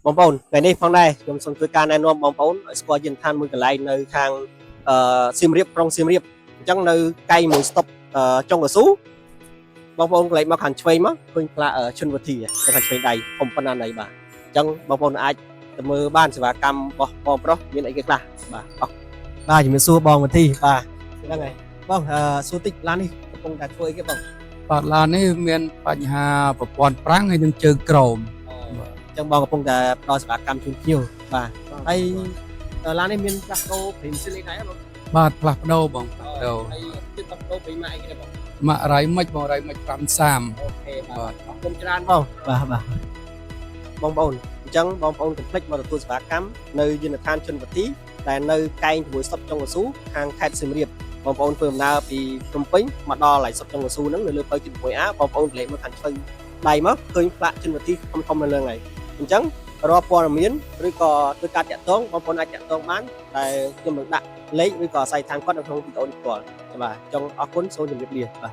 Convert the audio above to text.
បងប្អូនថ្ងៃនេះផងដែរខ្ញុំសូមធ្វើការណែនាំបងប្អូនឲ្យស្គាល់យានដ្ឋានមួយកន្លែងនៅខាងសៀមរាបក្រុងសៀមរាបអញ្ចឹងនៅកែងមួយស្តុបចុងកស៊ូបងប្អូនកន្លែងមកខាងឆ្វេងមកឃើញផ្លាកឈុនវុធីទៅខាងឆ្វេងដៃធំប៉ុណ្ណាណីបាទអញ្ចឹងបងប្អូនអាចទៅមើលបានសេវាកម្មរបស់បងប្រុសមានអីគេខ្លះបាទអស់បាទជំរាបសួរបងវុធីបាទហ្នឹងហើយបងសួរតិចឡាននេះកំពុងតែធ្វើអីគេបងបាទឡាននេះមានបញ្ហាប្រព័ន្ធប្រាំងហើយនឹងជើងក្រោមចឹងបងកំពុងតែផ្ដល់សេវាកម្មជូនភ្ញៀវបាទហើយឡាននេះមានផ្លាស់ប្ដូរព្រីមស៊ីលីដែរបងបាទផ្លាស់ប្ដូរបងផ្លាស់ប្ដូរហើយជិះផ្លាស់ប្ដូរពីម៉ាកអីគេបងម៉ាករៃមិចបងរៃមិច530អូខេបាទអរគុណច្រើនបងបាទបងប្អូនអញ្ចឹងបងប្អូនកុំភ្លេចមកទទួលសេវាកម្មនៅយានដ្ឋានជនវទីដែលនៅកែងជាមួយសុបចុងកស៊ូខាងខេត្តសៀមរាបបងប្អូនធ្វើដំណើរពីភ្នំពេញមកដល់ហើយសុបចុងកស៊ូហ្នឹងនៅលើផ្លូវទី 6A បងប្អូនក្លែងមកខាងឆ្វេងដៃមកឃើញផ្លាកជនវទីធំនៅលើហ្នឹងហើយអញ្ចឹងរាល់ព័ត៌មានឬក៏ធ្វើការតាក់ទងបងប្អូនអាចតាក់ទងបានតែខ្ញុំនឹងដាក់លេខឬក៏អាស័យដ្ឋានគាត់នៅក្នុងវីដេអូនេះផ្ទាល់បាទចង់អរគុណសូមជម្រាបលាបាទ